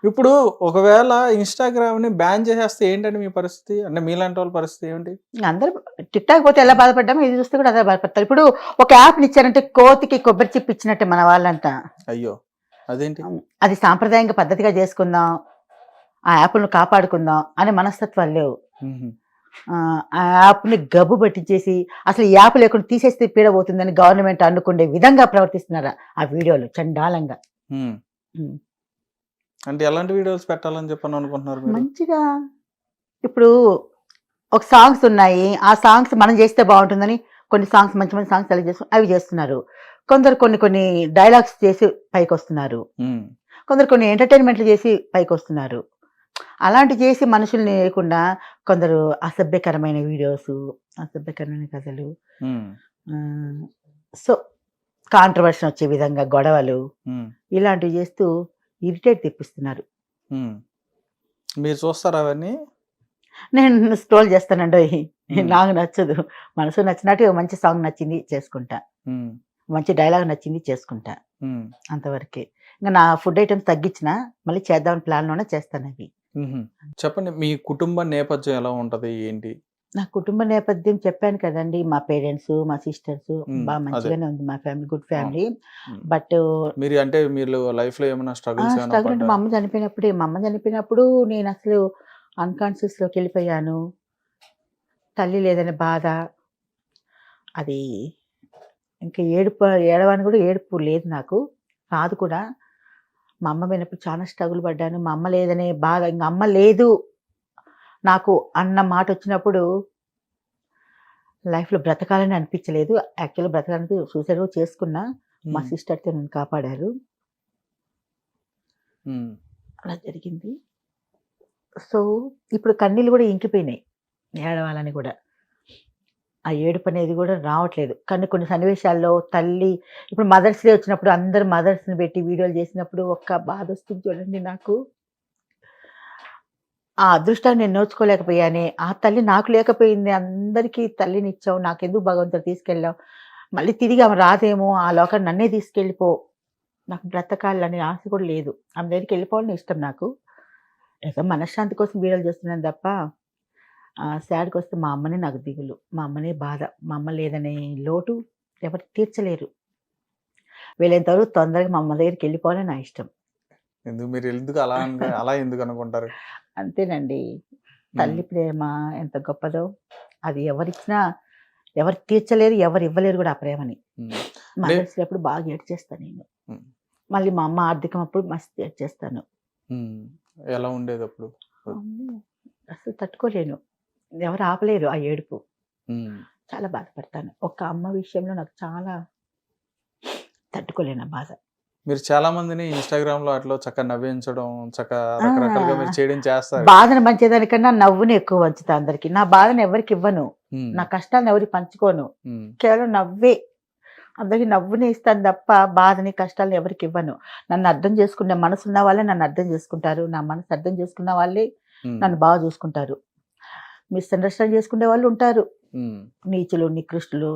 ఇప్పుడు ఒకవేళ ఇన్‌స్టాగ్రామ్‌ని బ్యాన్ చేసేస్తే ఏంటండి మీ పరిస్థితి? అంటే మీలాంటి వాళ్ళ పరిస్థితి ఏంటి? అందరూ టిక్ టాక్ పోతే ఎలా బాధపడ్డామో ఇది చూస్తే కూడా అదే బాధపడతారు. ఇప్పుడు ఒక యాప్‌ని ఇచ్చారంటే కోతికి కొబ్బరి చిప్ప ఇచ్చినట్టే మన వాళ్ళంతా. అయ్యో! అదేంటి? అది సాంప్రదాయంగా పద్ధతిగా చేసుకుందాం, ఆ యాప్‌లను కాపాడుకుందాం అనే మనస్తత్వాలు లేవు. హుహు. ఆ యాప్‌ని గబ్బు పట్టించేసి అసలు ఈ యాప్ లేకుండా తీసేస్తే పీడ పోతుందని గవర్నమెంట్ అనుకునే విధంగా ప్రవర్తిస్తున్నారు ఆ వీడియోలు చండాలంగా. హ్మ్. హ్మ్. అంటే ఎలాంటి వీడియోస్ పెట్టాలని చెప్పని అనుకుంటున్నారు మీరు? మంచిగా ఇప్పుడు ఒక సాంగ్స్ ఉన్నాయి. ఆ సాంగ్స్ మనం చేస్తే బావుంటుందని కొన్ని సాంగ్స్ మంచి మంచి సాంగ్స్ సెలెక్ట్ చేసుకొని అవి చేస్తున్నారు. కొందరు కొన్ని కొన్ని డైలాగ్స్ చేసి పైకొస్తున్నారు. హ్మ్. కొందరు కొన్ని ఎంటర్‌టైన్‌మెంట్‌లు చేసి పైకొస్తున్నారు. అలాంటివి చేసి మనుషుల్ని లేకుండా కొందరు అసభ్యకరమైన వీడియోసు, అసభ్యకరమైన కథలు, హ్మ్. ఆహ్, సో, కాంట్రోవర్షన్ వచ్చే విధంగా గొడవలు హ్మ్. ఇలాంటివి చేస్తూ ఇరిటేట్ తెప్పిస్తున్నారు. హ్మ్. మీరు చూస్తారా అవన్నీ? నేను స్క్రోల్ చేస్తానండోయ్. హ్మ్. నాకు నచ్చదు. మనసుకు నచ్చినట్టు మంచి సాంగ్ నచ్చింది చేసుకుంటా. హ్మ్. మంచి డైలాగ్ నచ్చింది చేసుకుంటా. హ్మ్. అంతవరకే. ఇంక నా ఫుడ్ ఐటెమ్స్ తగ్గించినా మళ్ళీ చేద్దామని ప్లాన్‌లోనే చేస్తానవి. హుహు. చెప్పండి మీ కుటుంబ నేపథ్యం ఎలా ఉంటది? ఏంటి? నా కుటుంబ నేపథ్యం చెప్పాను కదండీ! మా పేరెంట్స్, మా సిస్టర్స్ హ్మ్. అదే. మంచిగానే ఉంది మా ఫ్యామిలీ. గుడ్ అవును. ఫ్యామిలీ. హ్మ్. బట్ మీరు అంటే మీరు లైఫ్‌లో ఏమైనా స్ట్రగుల్స్ ఏమైనా స్ట్రగుల్ అంటే పడ్డారా? మా అమ్మ చనిపోయినప్పుడు నేనసలు అన్‌కాన్షియస్‌లోకెళ్ళిపోయాను. తల్లి లేదనే బాధ. అది ఇంక ఏడవని కూడా ఏడుపు లేదు నాకు. రాదు కూడా. మా అమ్మ పోయినప్పుడు చాలా స్ట్రగుల్ పడ్డాను. మా అమ్మ లేదనే బాధ ఇంక అమ్మ లేదు నాకు అన్న మాటొచ్చినప్పుడు లైఫ్‌లో బ్రతకాలని అనిపించలేదు. యాక్చువల్‌గా బ్రతకాలంటే సూసైడ్ కూడా చేసుకున్నా. మా హ్మ్. సిస్టర్‌తో నన్ను కాపాడారు. హ్మ్. అలా జరిగింది. సో, ఇప్పుడు కన్నీళ్ళు కూడా ఇంకిపోయినాయి. ఏడవాలని కూడా. ఆ ఏడుపనేది కూడా రావట్లేదు. కానీ కొన్ని సన్నివేశాల్లో తల్లి ఇప్పుడు మదర్స్ డే వచ్చినప్పుడు అందరూ మదర్స్‌ని పెట్టి వీడియోలు చేసినప్పుడు ఒక్క బాధొస్తుంది చూడండి నాకు. ఆ అదృష్టాన్ని నేను నోచుకోలేకపోయానే. ఆ తల్లి నాకు లేకపోయింది. అందరికీ తల్లినిచ్చావు. నాకెందుకు భగవంతుడు తీసుకెళ్ళావు? మళ్ళీ తిరిగి ఆమె రాదేమో! ఆ లోకానికి నన్నే తీసుకెళ్ళిపో. నాకు బ్రతకాలనే ఆశ కూడా లేదు. ఆమె దగ్గరికెళ్ళిపోవాలని ఇష్టం నాకు. ఏదో మనశ్శాంతి కోసం వీడియోలు చేస్తున్నాను తప్ప సాడ్‌కొస్తే మా అమ్మనే నాకు దిగులు. మా అమ్మనే బాధ. మా అమ్మ లేదనే లోటు ఎవరు తీర్చలేరు. వీలైనంత వరకు తొందరగా మా అమ్మ దగ్గరికెళ్ళిపోవాలని నా ఇష్టం. మీరు ఎందుకు అలా ఎందుకు అనుకుంటారు? అంతేనండి. హ్మ్. తల్లి ప్రేమ ఎంత గొప్పదో అది ఎవరిచ్చినా ఎవరు తీర్చలేరు, ఎవరు ఇవ్వలేరు గూడా ఆ ప్రేమని. హ్మ్. అంటే మదర్స్ డే అప్పుడు బాగా ఏడ్చేస్తా నేను. హ్మ్. మళ్ళీ మా అమ్మ ఆర్థికం అప్పుడు మస్తు ఏడ్చేస్తాను. హ్మ్. ఎలా ఉండేదప్పుడు? అమ్మో! అస్సలు తట్టుకోలేను. ఎవరు ఆపలేరు ఆ ఏడుపు. హ్మ్. చాలా బాధపడతాను. ఒక అమ్మ విషయంలో నాకు చాలా తట్టుకోలేను ఆ బాధ. మీరు చాలా మందిని ఇన్‌స్టాగ్రామ్‌లో అట్లా చక్కగా నవ్వించడం, రకరకాలుగా మీరు ఆ! చేయడం చేస్తారు. బాధను పంచేదానికన్నా నవ్వుని ఎక్కువ పంచుతా అందరికి. నా బాధను ఎవరికివ్వను. హ్మ్. నా కష్టాలను ఎవరికి పంచుకోను. హ్మ్. కేవలం నవ్వే. అందరికి నవ్వునే ఇస్తాను తప్ప బాధని, కష్టాలను ఎవరికివ్వను. నన్ను అర్థం చేసుకునే మనసున్న వాళ్ళే నన్ను అర్థం చేసుకుంటారు. నా మనసు అర్థం చేసుకున్న వాళ్ళే హ్మ్. నన్ను బాగా చూసుకుంటారు. మిస్‌అండర్‌స్టాండ్ చేసుకునే వాళ్ళు ఉంటారు. హ్మ్. నీచులు, నికృష్టులు,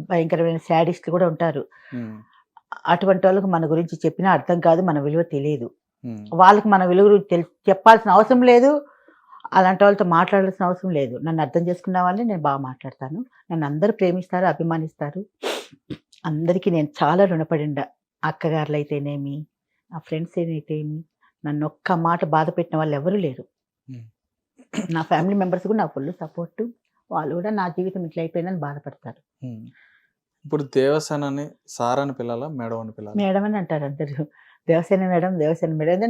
భయంకరమైన శాడిస్టులు కూడా ఉంటారు. హ్మ్. అటువంటి వాళ్ళకి మన గురించి చెప్పినా అర్థం కాదు. మన విలువ తెలీదు. హ్మ్. వాళ్ళకి మన విలువ గురించి చెప్పాల్సిన అవసరం లేదు. అలాంటి వాళ్ళతో మాట్లాడాల్సిన అవసరం లేదు. నన్ను అర్థం చేసుకున్న వాళ్ళని నేను బాగా మాట్లాడతాను. నన్ను అందరూ ప్రేమిస్తారు, అభిమానిస్తారు. అందరికీ నేను చాలా రుణపడిండ. అక్కగారులైతేనేమి, నా ఫ్రెండ్స్ ఏమైతేమి, నన్నొక్క మాట బాధ పెట్టిన వాళ్ళెవరూ లేరు. హ్మ్. నా ఫ్యామిలీ మెంబర్స్ కూడా నాకు ఫుల్ సపోర్టు. వాళ్ళు కూడా నా జీవితం ఇట్లా అయిపోయిందని బాధపడతారు. హ్మ్. ఇప్పుడు దేవసేనని సార్ అని పిలాలా? మేడం అని పిలాలా? మేడం అని అంటారు అందరూ. దేవసేన మేడం, దేవసేన మేడం అంటే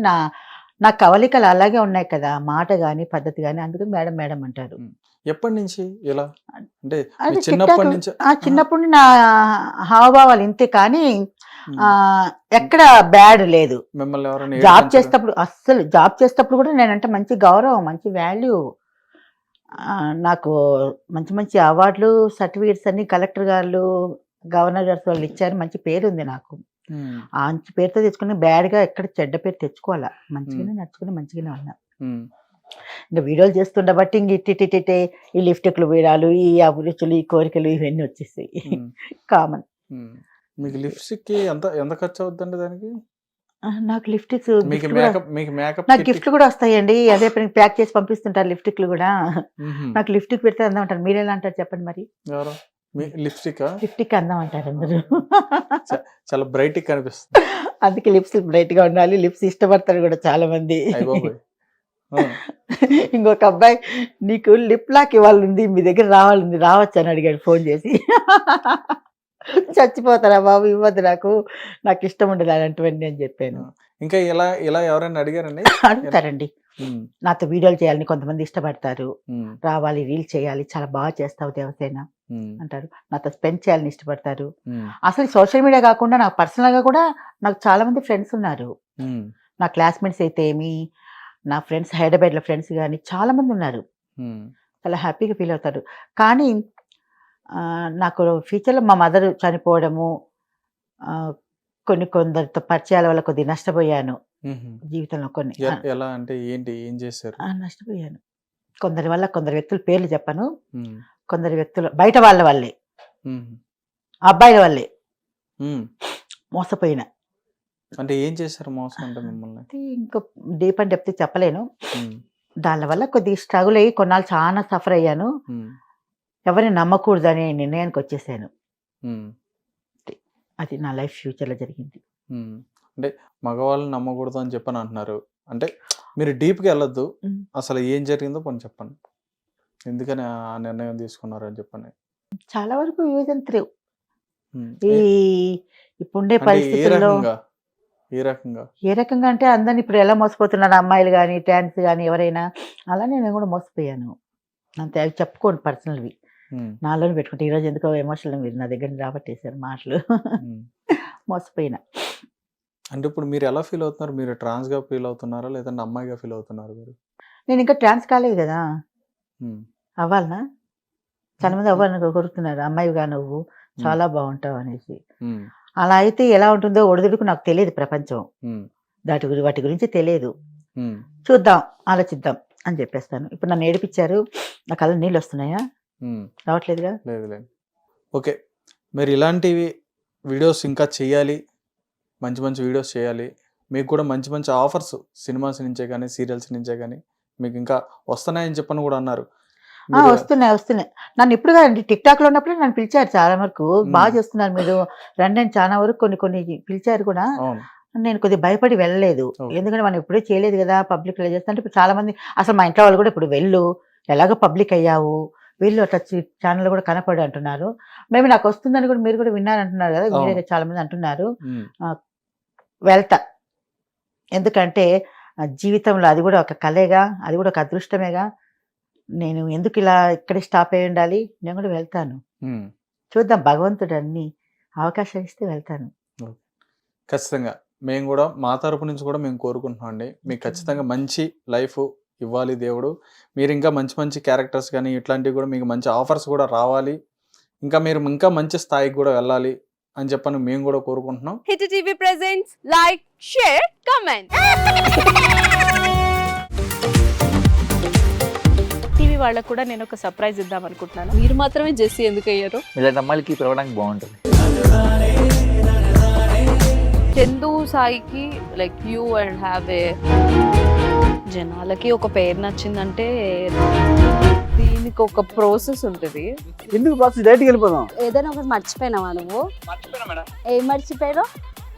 నా కవలికలు అలాగే ఉన్నాయి కదా! మాట గాని, పద్ధతి గాని అందుకని మేడం, మేడం అంటారు. హ్మ్. ఎప్పటినుంచి ఇలా? అంటే మీ అది టిక్ చిన్నప్పటి టాక్ నుంచా? అహా! చిన్నప్పటి నుండి నా హావభావాలు ఇంతే కానీ హ్మ్. హ్మ్. ఎక్కడ బ్యాడ్ లేదు. మిమ్మల్ని ఎవరైనా ఏడిపించడం? జాబ్ చేసేటప్పుడు కూడా నేనంటే మంచి గౌరవం, మంచి వాల్యూ. నాకు మంచి మంచి అవార్డులు, సర్టిఫికేట్స్ అన్నీ కలెక్టర్ గారు, గవర్నర్ గారు వాళ్ళు ఇచ్చారు. మంచి పేరుంది నాకు. హ్మ్. ఆ మంచి పేరుతో తెచ్చుకుని బ్యాడ్‌గా ఎక్కడ చెడ్డ పేరు తెచ్చుకోవాల. హ్మ్. మంచిగానే నడుచుకుని మంచిగానే ఉన్నా. హ్మ్. ఇంక వీడియోలు చేస్తుండబట్టి ఇంక ఇట్టిట్టిట్టే ఈ లిప్‌స్టిక్‌లు వేయడాలు, ఈ అభిరుచులు, ఈ కోరికలు ఇవన్నీ వచ్చేసాయి. హ్మ్. కామన్. హ్మ్. మీకు లిప్స్టిక్‌కి ఎంత ఎంత ఖర్చవుద్దండి దానికి? నాకు లిప్స్టిక్స్ మీకు మేకప్ నాకు గిఫ్ట్లు కూడా వస్తాయండి. అదే ప్యాక్ చేసి పంపిస్తుంటారు లిప్స్టిక్లు కూడా. నాకు లిప్స్టిక్ పెడితే అందం అంటారు. మీరెలా అంటారు చెప్పండి మరి? ఎవరు లిప్స్టిక్ లిప్స్టిక్ అందం అంటారు అందరూ. చాలా బ్రైట్ కనిపిస్తుంది. అందుకే లిప్స్టిక్ బ్రైట్ గా ఉండాలి. లిప్స్ ఇష్టపడతారు కూడా చాలా మంది. ఇంకొక అబ్బాయి నీకు లిప్ లాక్ ఇవ్వాలంది, మీ దగ్గర రావాలంది, రావచ్చు అని అడిగాడు ఫోన్ చేసి. చచ్చిపోతారా బాబు, ఇవ్వద్దు, నాకు ఇష్టం ఉండదు అలాంటివన్నీ అని చెప్పాను. ఇంకా ఇలా ఇలా ఎవరైనా అడిగారండి? అడుగుతారండి. నాతో వీడియోలు చేయాలని కొంతమంది ఇష్టపడతారు. రావాలి, రీల్ చేయాలి, చాలా బాగా చేస్తావు దేవసేన అంటారు. నాతో స్పెండ్ చేయాలని ఇష్టపడతారు. అసలు సోషల్ మీడియా కాకుండా నాకు పర్సనల్ గా కూడా నాకు చాలా మంది ఫ్రెండ్స్ ఉన్నారు. నా క్లాస్మేట్స్ అయితే ఏమి, నా ఫ్రెండ్స్ హైదరాబాద్ లో ఫ్రెండ్స్ కానీ చాలా మంది ఉన్నారు. చాలా హ్యాపీగా ఫీల్ అవుతారు. కానీ నాకు ఫ్యూచర్లో మా మదర్ చనిపోవడము, కొందరితో పరిచయాల వల్ల కొద్దిగా నష్టపోయాను జీవితంలో. కొన్ని ఎలా అంటే ఏంటి, ఏం చేశారు? నష్టపోయాను కొందరి వల్ల. కొందరు వ్యక్తుల పేర్లు చెప్పను. కొందరు వ్యక్తులు బయట వాళ్ళ వల్లే, అబ్బాయిల వల్లే మోసపోయిన. అంటే ఏం చేశారు మోసం అంటే మిమ్మల్ని? ఇంకా డీప్ అండ్ డెప్త్ చెప్పలేను. దానివల్ల కొద్దిగా స్ట్రగుల్ అయ్యి కొన్నాళ్ళు చాలా సఫర్ అయ్యాను. ఎవరిని నమ్మకూడదు అనే నిర్ణయానికి వచ్చేసాను. అది నా లైఫ్ ఫ్యూచర్ లో జరిగింది. అంటే మగవాళ్ళని నమ్మకూడదు అని చెప్పని అంటున్నారు. అంటే మీరు డీప్ గా వెళ్ళొద్దు, అసలు ఏం జరిగిందో పని చెప్పండి. ఎందుకని ఆ నిర్ణయం తీసుకున్నారు అని చెప్పండి. చాలా వరకు యూజ్ అండ్ త్రూ ఇప్పుడుండే పరిస్థితుల్లో ఏ రకంగా అంటే అందరిని ఇప్పుడు ఎలా మోసపోతున్నారు అమ్మాయిలు కానీ, ట్యాన్స్ కానీ, ఎవరైనా అలానే నేను కూడా మోసపోయాను. అంతే, అవి చెప్పుకోండి పర్సనల్వి, నాలోనే పెట్టుకుంటే. ఈరోజు ఎందుకో ఎమోషనల్ మీరు నా దగ్గర రాబట్టేశారు మాటలు. మోసపోయినా. అంటే ఇప్పుడు మీరు ఎలా ఫీల్ అవుతున్నారు? మీరు ట్రాన్స్ గా ఫీల్ అవుతున్నారా లేదంటే అమ్మాయిగా ఫీల్ అవుతున్నారు మీరు? నేను ఇంకా ట్రాన్స్ కాలేదు కదా, అవ్వాలనా? చాలా మంది అవ్వాలని కోరుతున్నారు, అమ్మాయిగా నువ్వు చాలా బాగుంటావు అనేసి. అలా అయితే ఎలా ఉంటుందో ఒడిదుడుకు నాకు తెలియదు. ప్రపంచం వాటి గురించి తెలియదు. చూద్దాం, ఆలోచిద్దాం అని చెప్పేస్తాను. ఇప్పుడు నన్ను ఏడిపించారు, నా కళ్ళ నీళ్ళు వస్తున్నాయా? రావట్లేదుగా. లేదు. ఓకే, మీరు ఇలాంటివి వీడియోస్ ఇంకా చేయాలి, మంచి మంచి వీడియోస్ చేయాలి. మీకు కూడా మంచి మంచి ఆఫర్స్ సినిమాస్ నుంచే కానీ, సీరియల్స్ నుంచే కానీ మీకు ఇంకా వస్తున్నాయని చెప్పని కూడా అన్నారు. వస్తున్నాయి. నన్ను ఇప్పుడు కాదండి, టిక్ టాక్ లో ఉన్నప్పుడే నన్ను పిలిచారు. చాలా వరకు బాగా చేస్తున్నారు మీరు, రండి అని చాలా వరకు కొన్ని పిలిచారు కూడా. నేను కొద్దిగా భయపడి వెళ్ళలేదు, ఎందుకంటే మనం ఎప్పుడూ చేయలేదు కదా, పబ్లిక్ లో చేస్తా అంటే. ఇప్పుడు చాలా మంది, అసలు మా ఇంట్లో వాళ్ళు కూడా ఇప్పుడు వెళ్ళు, ఎలాగో పబ్లిక్ అయ్యావు, వీళ్ళు అట్లా ఛానల్ కూడా కనపడి అంటున్నారు. మేము నాకు వస్తుందని కూడా మీరు కూడా విన్నారంటున్నారు కదా, మీరే చాలా మంది అంటున్నారు. వెళ్తా, ఎందుకంటే జీవితంలో అది కూడా ఒక కళేగా, అది కూడా ఒక అదృష్టమేగా. నేను ఎందుకు ఇలా ఇక్కడే స్టాప్ అయి ఉండాలి, నేను కూడా వెళ్తాను. చూద్దాం, భగవంతుడు అన్ని అవకాశాలు ఇస్తే వెళ్తాను. ఖచ్చితంగా మేము కూడా మా తరపు నుంచి కూడా మేము కోరుకుంటున్నాం అండి, మీకు ఖచ్చితంగా మంచి లైఫ్ ఇవ్వాలి దేవుడు. మీరు ఇంకా మంచి మంచి క్యారెక్టర్స్ కానీ ఇట్లాంటివి కూడా మీకు మంచి ఆఫర్స్ కూడా రావాలి, ఇంకా మీరు ఇంకా మంచి స్థాయికి కూడా వెళ్ళాలి అని చెప్పని మేము కూడా కోరుకుంటున్నాం. Hit TV presents like, share, comment. TV వాళ్ళకు కూడా నేను ఒక సర్ప్రైజ్ ఇద్దాం అనుకుంటున్నాను. మీరు మాత్రమే జెస్సీ ఎందుకు అయ్యారు? ఇలాంటి అమ్మాయిలకి పిలవడానికి బాగుంటుంది. చందు సాయికి like you and have a, జనాలకి ఒక పేరు నచ్చిందంటే దీనికి ఒక ప్రాసెస్ ఉంటుంది. ఎందుకు ప్రాసెస్? డైరెక్ట్‌గా వెళ్ళిపోదాం. ఏదైనా ఒకటి మర్చిపోయినావా నువ్వు? మర్చిపోయినా మేడం. ఏం మర్చిపోయావు?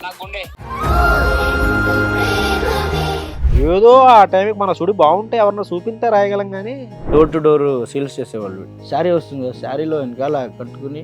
నా గుండె. ఏదో ఆ టైంకి మన సుడి బాగుంటే ఎవరన్నా చూపిస్తే రాయగలం కానీ డోర్ టు డోర్ సేల్స్ చేసేవాళ్ళు. శారీ వస్తుంది, శారీలో వెనకాల కట్టుకుని